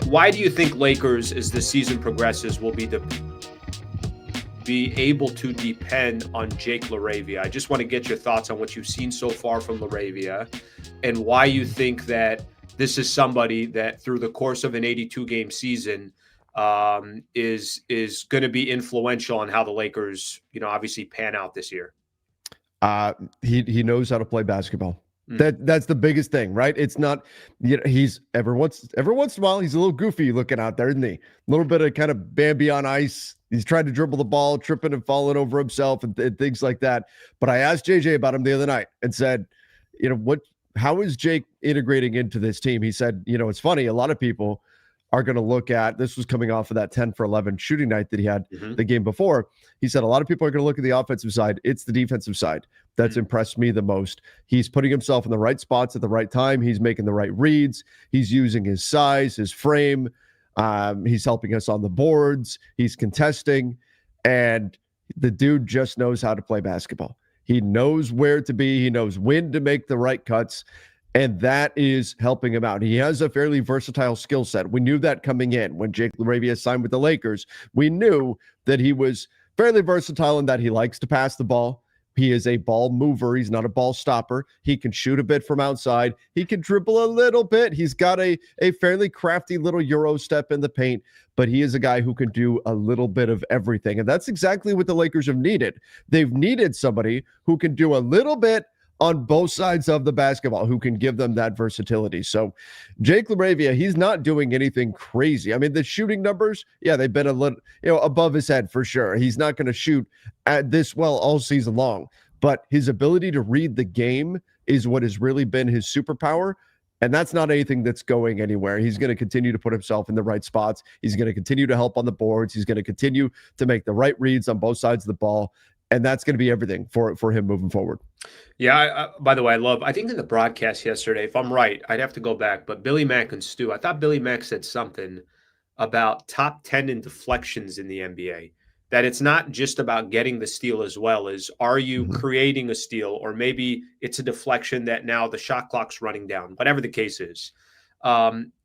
Why do you think Lakers, as the season progresses, will be able to depend on Jake Laravia? I just want to get your thoughts on what you've seen so far from Laravia and why you think that this is somebody that through the course of an 82-game season is going to be influential on how the Lakers, obviously pan out this year. He knows how to play basketball. That's the biggest thing, right? It's not, he's every once in a while, he's a little goofy looking out there, isn't he? A little bit of kind of Bambi on ice. He's trying to dribble the ball, tripping and falling over himself and things like that. But I asked JJ about him the other night and said, how is Jake integrating into this team? He said, it's funny. A lot of people are going to look at, this was coming off of that 10 for 11 shooting night that he had the game before. He said, a lot of people are going to look at the offensive side. It's the defensive side that's impressed me the most. He's putting himself in the right spots at the right time. He's making the right reads. He's using his size, his frame. He's helping us on the boards. He's contesting. And the dude just knows how to play basketball. He knows where to be. He knows when to make the right cuts. And that is helping him out. He has a fairly versatile skill set. We knew that coming in. When Jake Laravia signed with the Lakers, we knew that he was fairly versatile in that he likes to pass the ball. He is a ball mover. He's not a ball stopper. He can shoot a bit from outside. He can dribble a little bit. He's got a fairly crafty little Euro step in the paint, but he is a guy who can do a little bit of everything. And that's exactly what the Lakers have needed. They've needed somebody who can do a little bit on both sides of the basketball, who can give them that versatility. So Jake Laravia, he's not doing anything crazy. I mean, the shooting numbers, they've been a little, above his head for sure. He's not going to shoot at this well all season long, but his ability to read the game is what has really been his superpower. And that's not anything that's going anywhere. He's going to continue to put himself in the right spots. He's going to continue to help on the boards. He's going to continue to make the right reads on both sides of the ball. And that's going to be everything for him moving forward. Yeah, by the way, I think in the broadcast yesterday, if I'm right, I'd have to go back, but Billy Mack and Stu, I thought Billy Mack said something about top 10 in deflections in the NBA, that it's not just about getting the steal as well as are you creating a steal, or maybe it's a deflection that now the shot clock's running down, whatever the case is.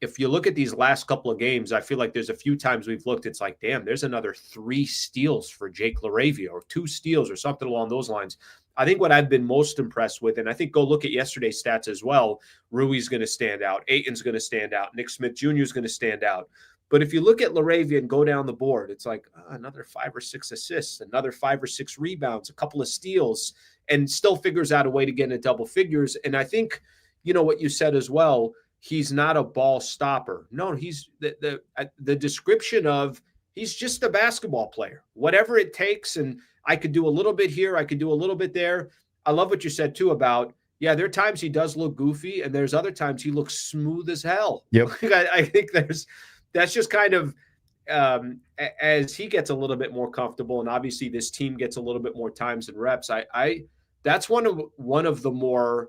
If you look at these last couple of games, I feel like there's a few times we've looked, it's like, damn, there's another 3 steals for Jake Laravia or 2 steals or something along those lines. I think what I've been most impressed with, and I think go look at yesterday's stats as well, Rui's going to stand out. Ayton's going to stand out. Nick Smith Jr. is going to stand out. But if you look at Laravia and go down the board, it's like another 5 or 6 assists, another 5 or 6 rebounds, a couple of steals, and still figures out a way to get into double figures. And I think, what you said as well, he's not a ball stopper. No, he's the description of he's just a basketball player, whatever it takes. And I could do a little bit here. I could do a little bit there. I love what you said too about, there are times he does look goofy and there's other times he looks smooth as hell. Yep. I think that's just kind of as he gets a little bit more comfortable, and obviously this team gets a little bit more times and reps. That's one of the more,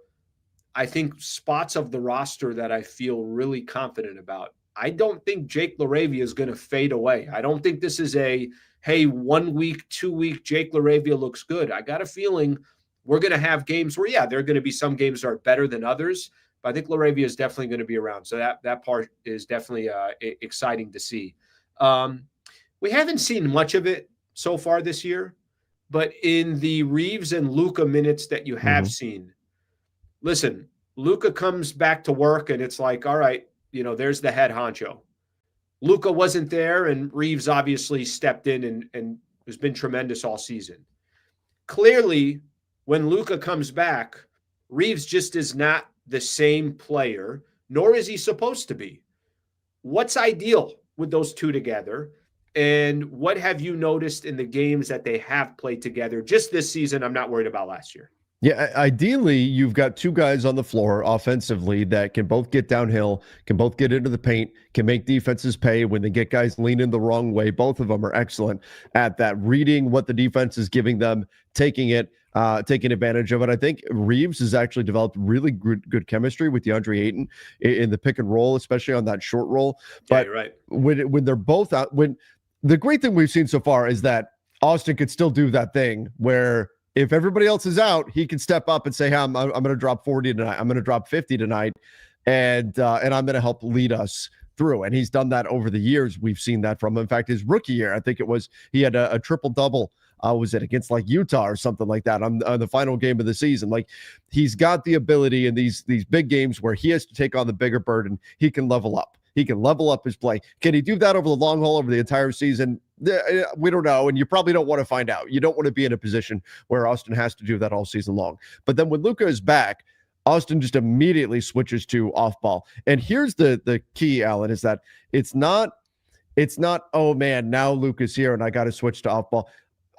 I think, spots of the roster that I feel really confident about. I don't think Jake Laravia is going to fade away. I don't think this is a, hey, 1 week, 2 week, Jake Laravia looks good. I got a feeling we're going to have games where, there are going to be some games that are better than others, but I think Laravia is definitely going to be around. So that part is definitely exciting to see. We haven't seen much of it so far this year, but in the Reaves and Luka minutes that you have seen, listen, Luka comes back to work and it's like, all right, there's the head honcho. Luka wasn't there, and Reaves obviously stepped in and has been tremendous all season. Clearly, when Luka comes back, Reaves just is not the same player, nor is he supposed to be. What's ideal with those two together? And what have you noticed in the games that they have played together just this season? I'm not worried about last year. Yeah, ideally, you've got 2 guys on the floor offensively that can both get downhill, can both get into the paint, can make defenses pay when they get guys leaning the wrong way. Both of them are excellent at that, reading what the defense is giving them, taking advantage of it. I think Reaves has actually developed really good chemistry with DeAndre Ayton in the pick and roll, especially on that short roll. But you're right. When they're both out, the great thing we've seen so far is that Austin could still do that thing where if everybody else is out, he can step up and say, hey, I'm going to drop 40 tonight. I'm going to drop 50 tonight. And I'm going to help lead us through. And he's done that over the years. We've seen that from him. In fact, his rookie year, I think it was, he had a triple-double. Was it against like Utah or something like that on the final game of the season? Like, he's got the ability in these big games where he has to take on the bigger burden. He can level up. He can level up his play. Can he do that over the long haul over the entire season? We don't know, and you probably don't want to find out. You don't want to be in a position where Austin has to do that all season long. But then when Luka is back, Austin just immediately switches to off ball. And here's the key, Alan, is that it's not, oh man, now Luka's here and I got to switch to off ball.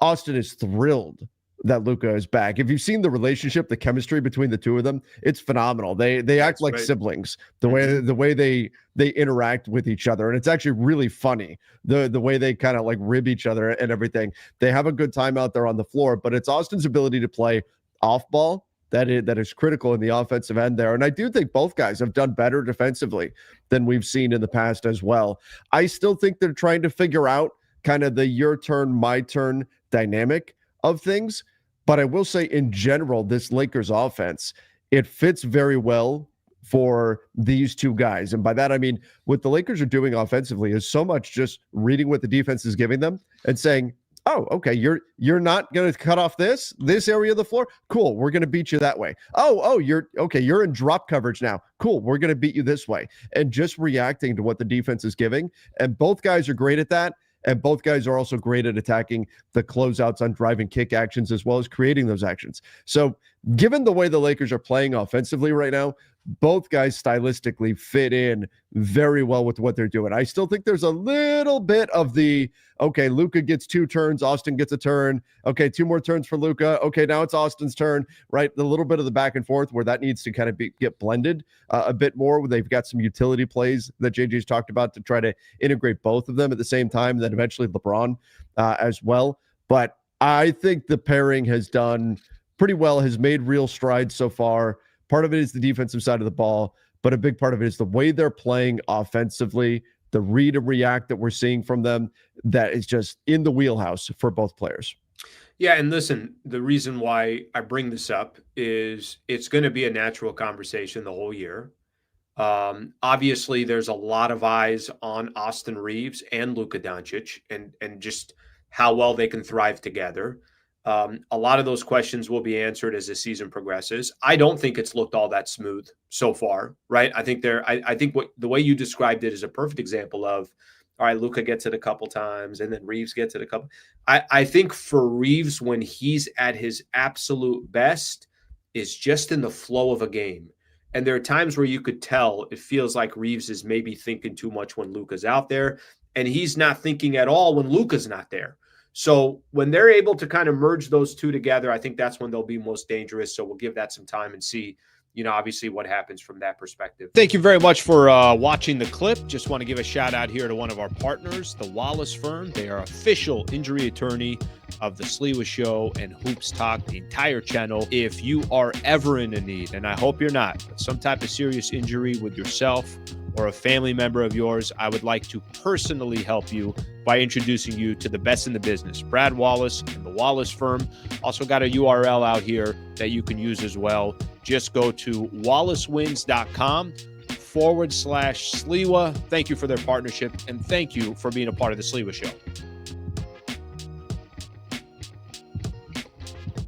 Austin is thrilled that Luka is back. If you've seen the relationship, the chemistry between the two of them, it's phenomenal. They act like siblings. The way they interact with each other, and it's actually really funny. The way they kind of like rib each other and everything. They have a good time out there on the floor, but it's Austin's ability to play off ball that is critical in the offensive end there. And I do think both guys have done better defensively than we've seen in the past as well. I still think they're trying to figure out kind of the your turn, my turn dynamic of things. But I will say in general, this Lakers offense, it fits very well for these two guys. And by that, I mean, what the Lakers are doing offensively is so much just reading what the defense is giving them and saying, oh, okay, you're not going to cut off this area of the floor. Cool. We're going to beat you that way. Oh, you're in drop coverage now. Cool. We're going to beat you this way. And just reacting to what the defense is giving. And both guys are great at that. And both guys are also great at attacking the closeouts on driving kick actions as well as creating those actions. So given the way the Lakers are playing offensively right now, both guys stylistically fit in very well with what they're doing. I still think there's a little bit of the, okay, Luka gets 2 turns, Austin gets a turn. Okay, 2 more turns for Luka. Okay, now it's Austin's turn, right? The little bit of the back and forth where that needs to kind of get blended a bit more. They've got some utility plays that JJ's talked about to try to integrate both of them at the same time, and then eventually LeBron as well. But I think the pairing has done pretty well, has made real strides so far. Part of it is the defensive side of the ball, but a big part of it is the way they're playing offensively, the read and react that we're seeing from them, that is just in the wheelhouse for both players. Yeah, and listen, the reason why I bring this up is it's going to be a natural conversation the whole year. Obviously, there's a lot of eyes on Austin Reaves and Luka Dončić and just how well they can thrive together. A lot of those questions will be answered as the season progresses. I don't think it's looked all that smooth so far, right? I think what the way you described it is a perfect example of, all right, Luka gets it a couple times and then Reaves gets it a couple. I think for Reaves, when he's at his absolute best, is just in the flow of a game. And there are times where you could tell it feels like Reaves is maybe thinking too much when Luka's out there, and he's not thinking at all when Luka's not there. So when they're able to kind of merge those two together, I think that's when they'll be most dangerous. So we'll give that some time and see, obviously what happens from that perspective. Thank you very much for watching the clip. Just want to give a shout out here to one of our partners, the Wallace Firm. They are official injury attorney of the Sliwa Show and Hoops Talk, the entire channel. If you are ever in a need, and I hope you're not, but some type of serious injury with yourself or a family member of yours, I would like to personally help you by introducing you to the best in the business, Brad Wallace and the Wallace Firm. Also got a URL out here that you can use as well. Just go to wallacewins.com/Sliwa. Thank you for their partnership, and thank you for being a part of the Sliwa Show.